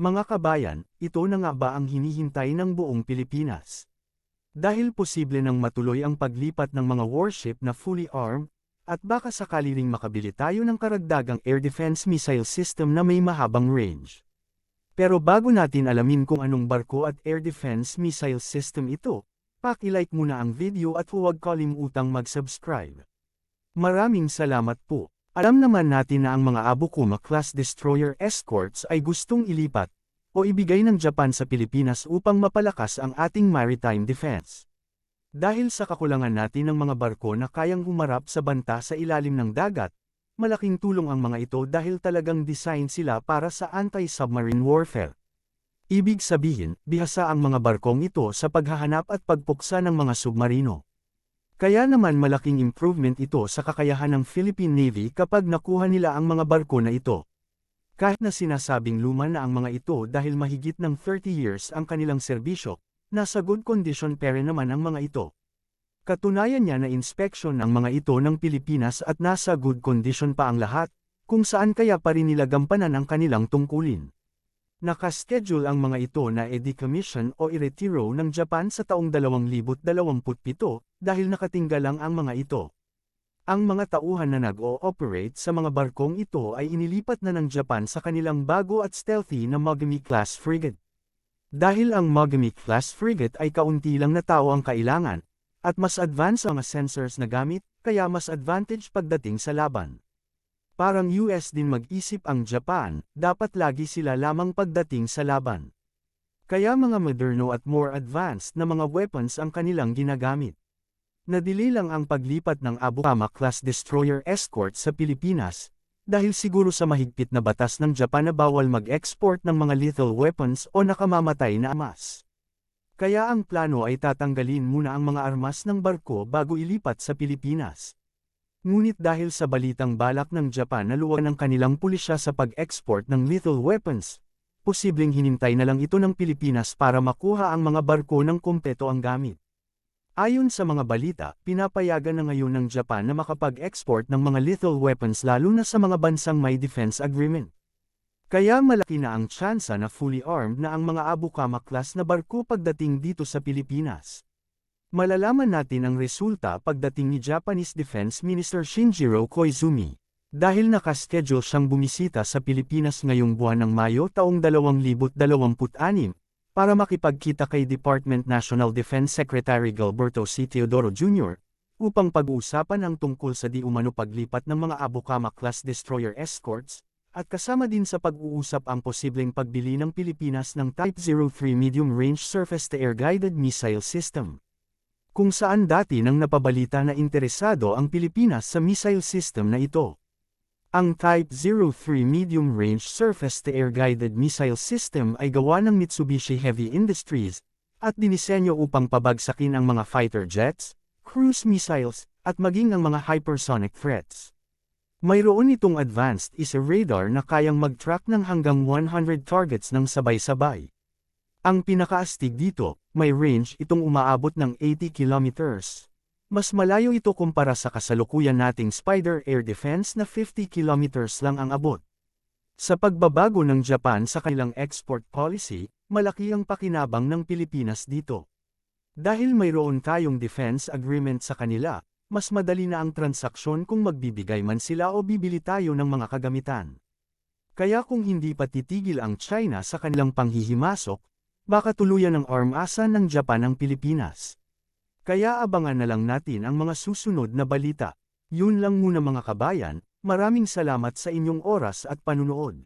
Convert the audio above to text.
Mga kabayan, ito na nga ba ang hinihintay ng buong Pilipinas? Dahil posible nang matuloy ang paglipat ng mga warship na fully armed, at baka sakali ring makabili tayo ng karagdagang air defense missile system na may mahabang range. Pero bago natin alamin kung anong barko at air defense missile system ito, paki-like muna ang video at huwag kalimutang mag-subscribe. Maraming salamat po. Alam naman natin na ang mga Abukuma-class destroyer escorts ay gustong ilipat o ibigay ng Japan sa Pilipinas upang mapalakas ang ating maritime defense. Dahil sa kakulangan natin ng mga barko na kayang humarap sa banta sa ilalim ng dagat, malaking tulong ang mga ito dahil talagang design sila para sa anti-submarine warfare. Ibig sabihin, bihasa ang mga barkong ito sa paghahanap at pagpuksa ng mga submarino. Kaya naman malaking improvement ito sa kakayahan ng Philippine Navy kapag nakuha nila ang mga barko na ito. Kahit na sinasabing luma na ang mga ito dahil mahigit ng 30 years ang kanilang serbisyo, nasa good condition pa rin naman ang mga ito. Katunayan niya na inspeksyon ng mga ito ng Pilipinas at nasa good condition pa ang lahat, kung saan kaya pa rin nila gampanan ang kanilang tungkulin. Nakaschedule ang mga ito na i-decommission o i-retiro ng Japan sa taong 2027 dahil nakatinggal lang ang mga ito. Ang mga tauhan na nag-o-operate sa mga barkong ito ay inilipat na ng Japan sa kanilang bago at stealthy na Mogami-class frigate. Dahil ang Mogami-class frigate ay kaunti lang na tao ang kailangan, at mas advanced ang mga sensors na gamit, kaya mas advantage pagdating sa laban. Parang US din mag-isip ang Japan, dapat lagi sila lamang pagdating sa laban. Kaya mga moderno at more advanced na mga weapons ang kanilang ginagamit. Nadili lang ang paglipat ng Abukama-class destroyer escort sa Pilipinas, dahil siguro sa mahigpit na batas ng Japan na bawal mag-export ng mga lethal weapons o nakamamatay na armas. Kaya ang plano ay tatanggalin muna ang mga armas ng barko bago ilipat sa Pilipinas. Ngunit dahil sa balitang balak ng Japan na luwan ng kanilang pulisya sa pag-export ng lethal weapons, posibleng hinintay na lang ito ng Pilipinas para makuha ang mga barko ng kumpleto ang gamit. Ayon sa mga balita, pinapayagan na ngayon ng Japan na makapag-export ng mga lethal weapons lalo na sa mga bansang may defense agreement. Kaya malaki na ang tsansa na fully armed na ang mga Abukama-class na barko pagdating dito sa Pilipinas. Malalaman natin ang resulta pagdating ni Japanese Defense Minister Shinjiro Koizumi. Dahil nakaschedule siyang bumisita sa Pilipinas ngayong buwan ng Mayo taong 2026, para makipagkita kay Department National Defense Secretary Gilberto C. Teodoro Jr., upang pag-uusapan ang tungkol sa di umano paglipat ng mga Abukama-class destroyer escorts, at kasama din sa pag-uusap ang posibleng pagbili ng Pilipinas ng Type 03 medium-range surface-to-air guided missile system. Kung saan dati nang napabalita na interesado ang Pilipinas sa missile system na ito. Ang Type 03 medium-range surface-to-air guided missile system ay gawa ng Mitsubishi Heavy Industries, at dinisenyo upang pabagsakin ang mga fighter jets, cruise missiles, at maging ang mga hypersonic threats. Mayroon itong advanced ISA radar na kayang mag-track ng hanggang 100 targets ng sabay-sabay. Ang pinakaastig dito, may range itong umaabot ng 80 kilometers. Mas malayo ito kumpara sa kasalukuyan nating Spider Air Defense na 50 kilometers lang ang abot. Sa pagbabago ng Japan sa kanilang export policy, malaki ang pakinabang ng Pilipinas dito. Dahil mayroon tayong defense agreement sa kanila, mas madali na ang transaksyon kung magbibigay man sila o bibili tayo ng mga kagamitan. Kaya kung hindi pa titigil ang China sa kanilang panghihimasok, baka tuluyan ng armasan ng Japan ang Pilipinas. Kaya abangan na lang natin ang mga susunod na balita. Yun lang muna mga kabayan, maraming salamat sa inyong oras at panunood.